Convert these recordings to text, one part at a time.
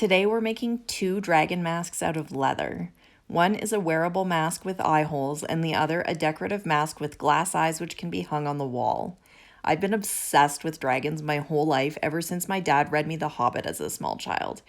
Today we're making two dragon masks out of leather. One is a wearable mask with eye holes and the other a decorative mask with glass eyes which can be hung on the wall. I've been obsessed with dragons my whole life ever since my dad read me The Hobbit as a small child.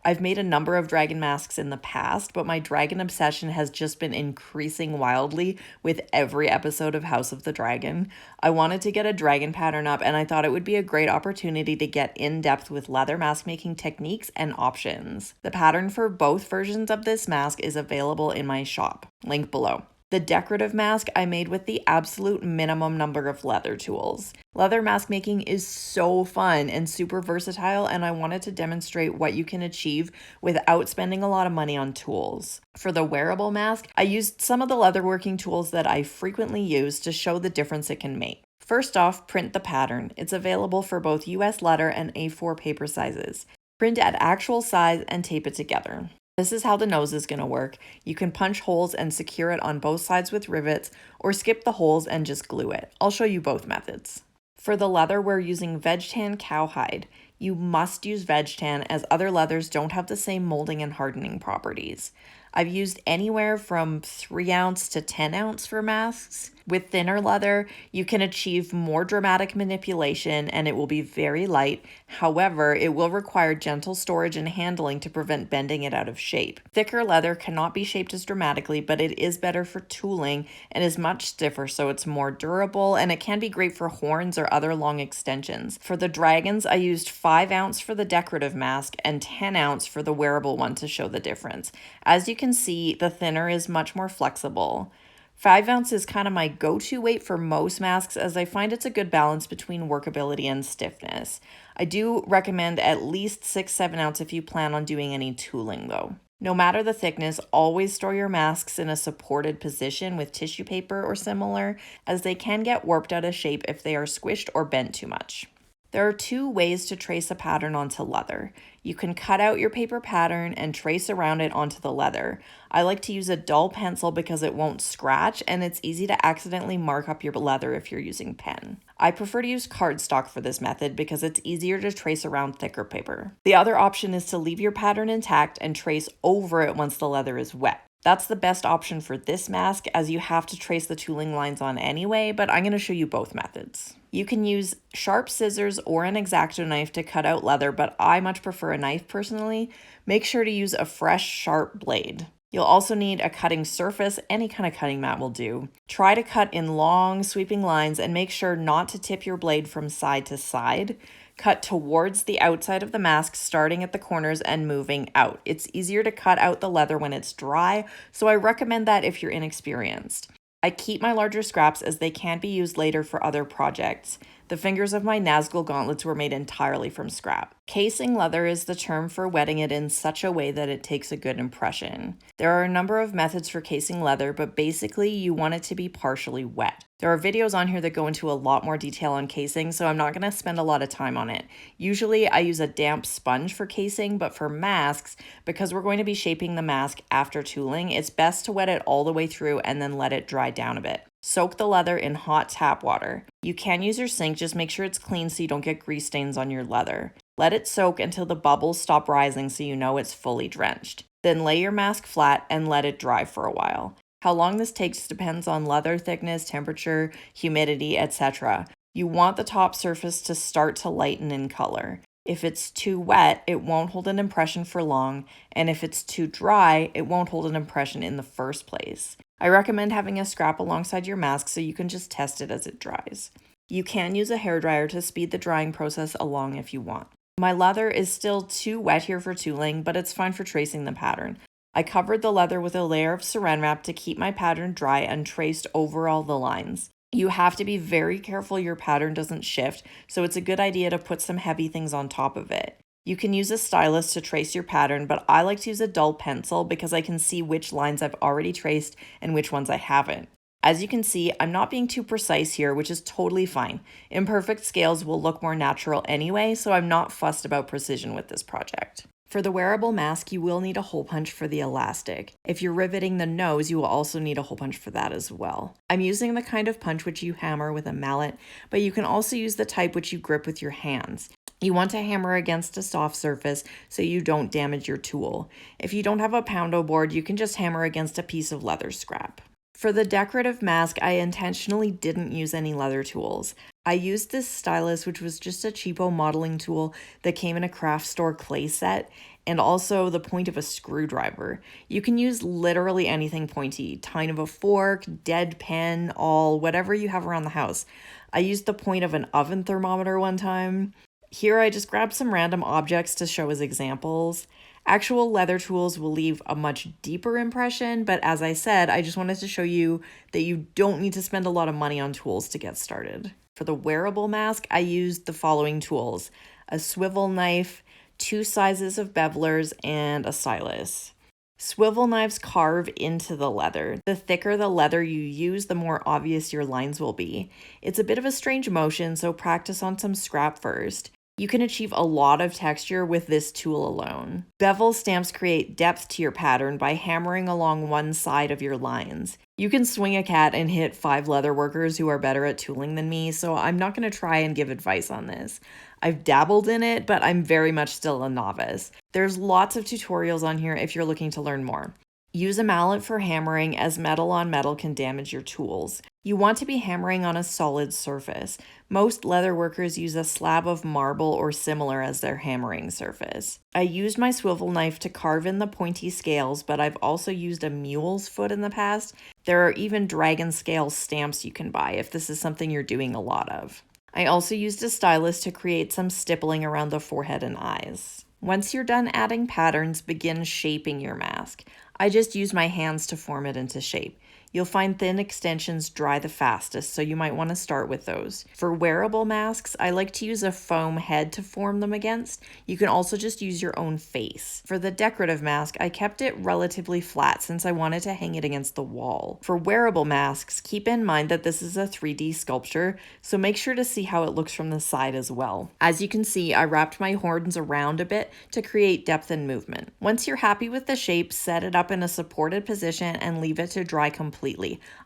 I've made a number of dragon masks in the past, but my dragon obsession has just been increasing wildly with every episode of House of the Dragon. I wanted to get a dragon pattern up, and I thought it would be a great opportunity to get in depth with leather mask making techniques and options. The pattern for both versions of this mask is available in my shop. Link below. The decorative mask I made with the absolute minimum number of leather tools. Leather mask making is so fun and super versatile, and I wanted to demonstrate what you can achieve without spending a lot of money on tools. For the wearable mask, I used some of the leatherworking tools that I frequently use to show the difference it can make. First off, print the pattern. It's available for both US letter and A4 paper sizes. Print at actual size and tape it together. This is how the nose is going to work. You can punch holes and secure it on both sides with rivets, or skip the holes and just glue it. I'll show you both methods. For the leather, we're using veg tan cowhide. You must use veg tan as other leathers don't have the same molding and hardening properties. I've used anywhere from 3 ounce to 10 ounce for masks. With thinner leather, you can achieve more dramatic manipulation and it will be very light. However, it will require gentle storage and handling to prevent bending it out of shape. Thicker leather cannot be shaped as dramatically, but it is better for tooling and is much stiffer, so it's more durable, and it can be great for horns or other long extensions. For the dragons, I used 5 ounce for the decorative mask and 10 ounce for the wearable one to show the difference. As you can see, the thinner is much more flexible. 5 ounce is kind of my go-to weight for most masks, as I find it's a good balance between workability and stiffness. I do recommend at least 6-7 ounce if you plan on doing any tooling though. No matter the thickness, always store your masks in a supported position with tissue paper or similar, as they can get warped out of shape if they are squished or bent too much. There are 2 ways to trace a pattern onto leather. You can cut out your paper pattern and trace around it onto the leather. I like to use a dull pencil because it won't scratch and it's easy to accidentally mark up your leather if you're using pen. I prefer to use cardstock for this method because it's easier to trace around thicker paper. The other option is to leave your pattern intact and trace over it once the leather is wet. That's the best option for this mask, as you have to trace the tooling lines on anyway, but I'm going to show you both methods. You can use sharp scissors or an exacto knife to cut out leather, but I much prefer a knife personally. Make sure to use a fresh, sharp blade. You'll also need a cutting surface. Any kind of cutting mat will do. Try to cut in long, sweeping lines and make sure not to tip your blade from side to side. Cut towards the outside of the mask, starting at the corners and moving out. It's easier to cut out the leather when it's dry, so I recommend that if you're inexperienced. I keep my larger scraps as they can be used later for other projects. The fingers of my Nazgul gauntlets were made entirely from scrap. Casing leather is the term for wetting it in such a way that it takes a good impression. There are a number of methods for casing leather, but basically you want it to be partially wet. There are videos on here that go into a lot more detail on casing, so I'm not going to spend a lot of time on it. Usually I use a damp sponge for casing, but for masks, because we're going to be shaping the mask after tooling, it's best to wet it all the way through and then let it dry down a bit. Soak the leather in hot tap water. You can use your sink, just make sure it's clean so you don't get grease stains on your leather. Let it soak until the bubbles stop rising so you know it's fully drenched. Then lay your mask flat and let it dry for a while. How long this takes depends on leather thickness, temperature, humidity, etc. You want the top surface to start to lighten in color. If it's too wet, it won't hold an impression for long, and if it's too dry, it won't hold an impression in the first place. I recommend having a scrap alongside your mask so you can just test it as it dries. You can use a hairdryer to speed the drying process along if you want. My leather is still too wet here for tooling, but it's fine for tracing the pattern. I covered the leather with a layer of saran wrap to keep my pattern dry and traced over all the lines. You have to be very careful your pattern doesn't shift, so it's a good idea to put some heavy things on top of it. You can use a stylus to trace your pattern, but I like to use a dull pencil because I can see which lines I've already traced and which ones I haven't. As you can see, I'm not being too precise here, which is totally fine. Imperfect scales will look more natural anyway, so I'm not fussed about precision with this project. For the wearable mask, you will need a hole punch for the elastic. If you're riveting the nose, you will also need a hole punch for that as well. I'm using the kind of punch which you hammer with a mallet, but you can also use the type which you grip with your hands. You want to hammer against a soft surface so you don't damage your tool. If you don't have a poundo board, you can just hammer against a piece of leather scrap. For the decorative mask, I intentionally didn't use any leather tools. I used this stylus, which was just a cheapo modeling tool that came in a craft store clay set, and also the point of a screwdriver. You can use literally anything pointy, tine of a fork, dead pen, awl, whatever you have around the house. I used the point of an oven thermometer one time. Here I just grabbed some random objects to show as examples. Actual leather tools will leave a much deeper impression, but as I said, I just wanted to show you that you don't need to spend a lot of money on tools to get started. For the wearable mask, I used the following tools: a swivel knife, 2 sizes of bevelers, and a stylus. Swivel knives carve into the leather. The thicker the leather you use, the more obvious your lines will be. It's a bit of a strange motion, so practice on some scrap first. You can achieve a lot of texture with this tool alone. Bevel stamps create depth to your pattern by hammering along one side of your lines. You can swing a cat and hit 5 leather workers who are better at tooling than me, so I'm not going to try and give advice on this. I've dabbled in it, but I'm very much still a novice. There's lots of tutorials on here if you're looking to learn more. Use a mallet for hammering, as metal on metal can damage your tools. You want to be hammering on a solid surface. Most leather workers use a slab of marble or similar as their hammering surface. I used my swivel knife to carve in the pointy scales, but I've also used a mule's foot in the past. There are even dragon scale stamps you can buy if this is something you're doing a lot of. I also used a stylus to create some stippling around the forehead and eyes. Once you're done adding patterns, begin shaping your mask. I just use my hands to form it into shape. You'll find thin extensions dry the fastest, so you might want to start with those. For wearable masks, I like to use a foam head to form them against. You can also just use your own face. For the decorative mask, I kept it relatively flat since I wanted to hang it against the wall. For wearable masks, keep in mind that this is a 3D sculpture, so make sure to see how it looks from the side as well. As you can see, I wrapped my horns around a bit to create depth and movement. Once you're happy with the shape, set it up in a supported position and leave it to dry completely.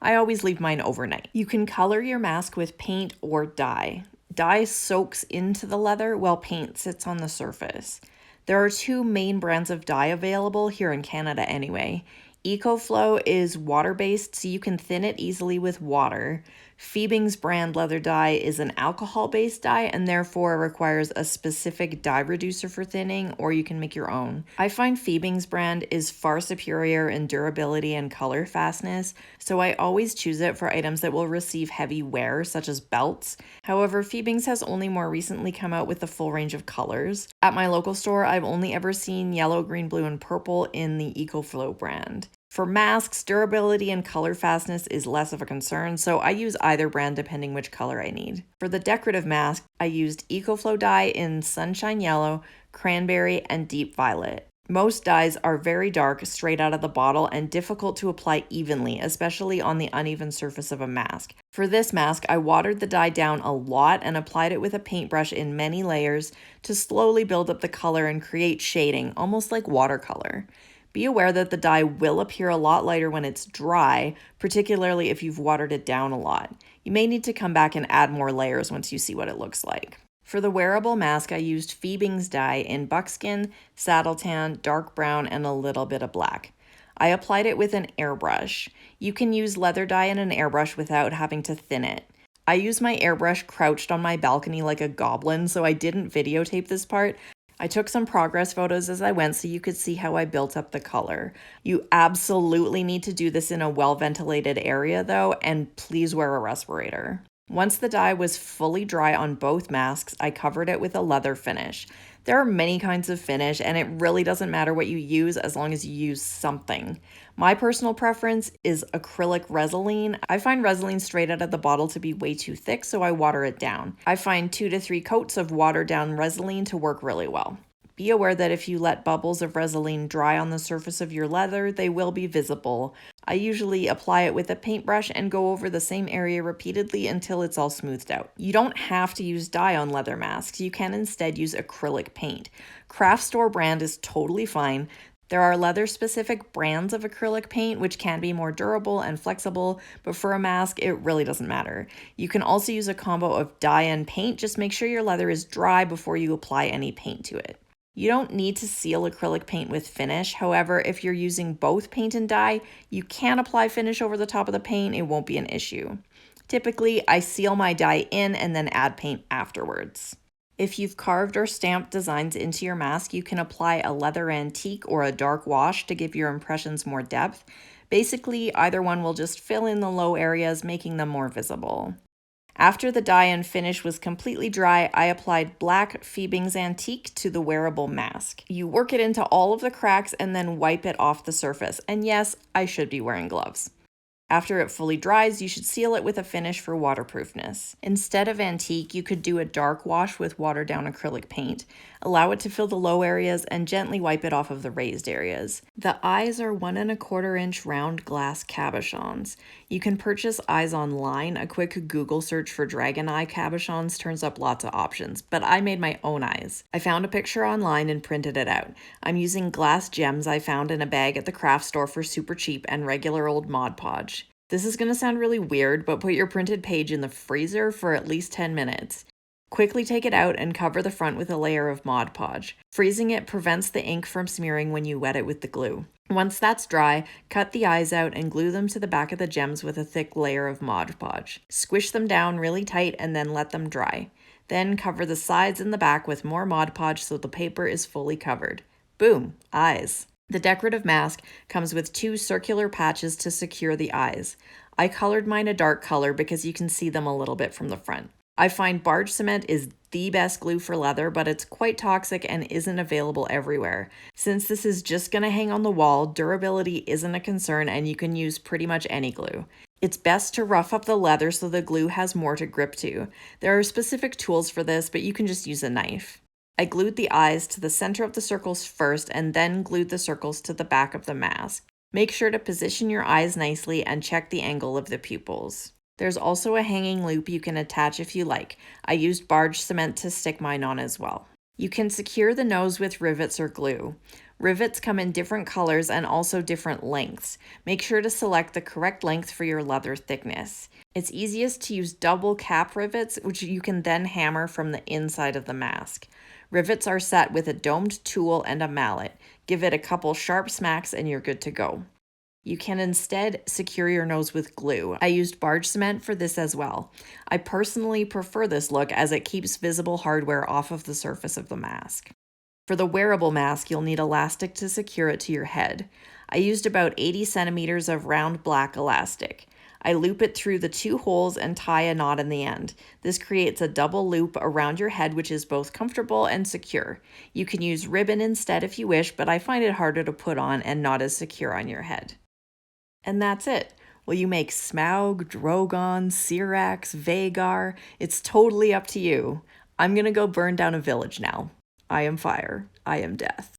I always leave mine overnight. You can color your mask with paint or dye. Dye soaks into the leather while paint sits on the surface. There are 2 main brands of dye available here in Canada anyway. EcoFlow is water-based, so you can thin it easily with water. Fiebing's brand leather dye is an alcohol-based dye and therefore requires a specific dye reducer for thinning, or you can make your own. I find Fiebing's brand is far superior in durability and color fastness, so I always choose it for items that will receive heavy wear, such as belts. However, Fiebing's has only more recently come out with a full range of colors. At my local store, I've only ever seen yellow, green, blue, and purple in the EcoFlow brand. For masks, durability and color fastness is less of a concern, so I use either brand depending which color I need. For the decorative mask, I used EcoFlow dye in Sunshine Yellow, Cranberry, and Deep Violet. Most dyes are very dark, straight out of the bottle, and difficult to apply evenly, especially on the uneven surface of a mask. For this mask, I watered the dye down a lot and applied it with a paintbrush in many layers to slowly build up the color and create shading, almost like watercolor. Be aware that the dye will appear a lot lighter when it's dry, particularly if you've watered it down a lot. You may need to come back and add more layers once you see what it looks like. For the wearable mask, I used Fiebing's dye in buckskin, saddle tan, dark brown, and a little bit of black. I applied it with an airbrush. You can use leather dye in an airbrush without having to thin it. I used my airbrush crouched on my balcony like a goblin, so I didn't videotape this part. I took some progress photos as I went so you could see how I built up the color. You absolutely need to do this in a well-ventilated area though, and please wear a respirator. Once the dye was fully dry on both masks, I covered it with a leather finish. There are many kinds of finish, and it really doesn't matter what you use as long as you use something. My personal preference is acrylic Resin. I find Resin straight out of the bottle to be way too thick, so I water it down. I find 2 to 3 coats of watered down Resin to work really well. Be aware that if you let bubbles of Resin dry on the surface of your leather, they will be visible. I usually apply it with a paintbrush and go over the same area repeatedly until it's all smoothed out. You don't have to use dye on leather masks. You can instead use acrylic paint. Craft store brand is totally fine. There are leather-specific brands of acrylic paint which can be more durable and flexible, but for a mask, it really doesn't matter. You can also use a combo of dye and paint, just make sure your leather is dry before you apply any paint to it. You don't need to seal acrylic paint with finish, however, if you're using both paint and dye, you can apply finish over the top of the paint, it won't be an issue. Typically, I seal my dye in and then add paint afterwards. If you've carved or stamped designs into your mask, you can apply a leather antique or a dark wash to give your impressions more depth. Basically, either one will just fill in the low areas, making them more visible. After the dye and finish was completely dry, I applied black Phoebing's Antique to the wearable mask. You work it into all of the cracks and then wipe it off the surface. And yes, I should be wearing gloves. After it fully dries, you should seal it with a finish for waterproofness. Instead of antique, you could do a dark wash with watered down acrylic paint. Allow it to fill the low areas and gently wipe it off of the raised areas. The eyes are 1¼ inch round glass cabochons. You can purchase eyes online. A quick Google search for dragon eye cabochons turns up lots of options, but I made my own eyes. I found a picture online and printed it out. I'm using glass gems I found in a bag at the craft store for super cheap and regular old Mod Podge. This is going to sound really weird, but put your printed page in the freezer for at least 10 minutes. Quickly take it out and cover the front with a layer of Mod Podge. Freezing it prevents the ink from smearing when you wet it with the glue. Once that's dry, cut the eyes out and glue them to the back of the gems with a thick layer of Mod Podge. Squish them down really tight and then let them dry. Then cover the sides and the back with more Mod Podge so the paper is fully covered. Boom, eyes. The decorative mask comes with 2 circular patches to secure the eyes. I colored mine a dark color because you can see them a little bit from the front. I find barge cement is the best glue for leather, but it's quite toxic and isn't available everywhere. Since this is just going to hang on the wall, durability isn't a concern and you can use pretty much any glue. It's best to rough up the leather so the glue has more to grip to. There are specific tools for this, but you can just use a knife. I glued the eyes to the center of the circles first and then glued the circles to the back of the mask. Make sure to position your eyes nicely and check the angle of the pupils. There's also a hanging loop you can attach if you like. I used barge cement to stick mine on as well. You can secure the nose with rivets or glue. Rivets come in different colors and also different lengths. Make sure to select the correct length for your leather thickness. It's easiest to use double cap rivets, which you can then hammer from the inside of the mask. Rivets are set with a domed tool and a mallet. Give it a couple sharp smacks and you're good to go. You can instead secure your nose with glue. I used barge cement for this as well. I personally prefer this look as it keeps visible hardware off of the surface of the mask. For the wearable mask, you'll need elastic to secure it to your head. I used about 80 centimeters of round black elastic. I loop it through the 2 holes and tie a knot in the end. This creates a double loop around your head, which is both comfortable and secure. You can use ribbon instead if you wish, but I find it harder to put on and not as secure on your head. And that's it. Will you make Smaug, Drogon, Syrax, Vagar? It's totally up to you. I'm gonna go burn down a village now. I am fire. I am death.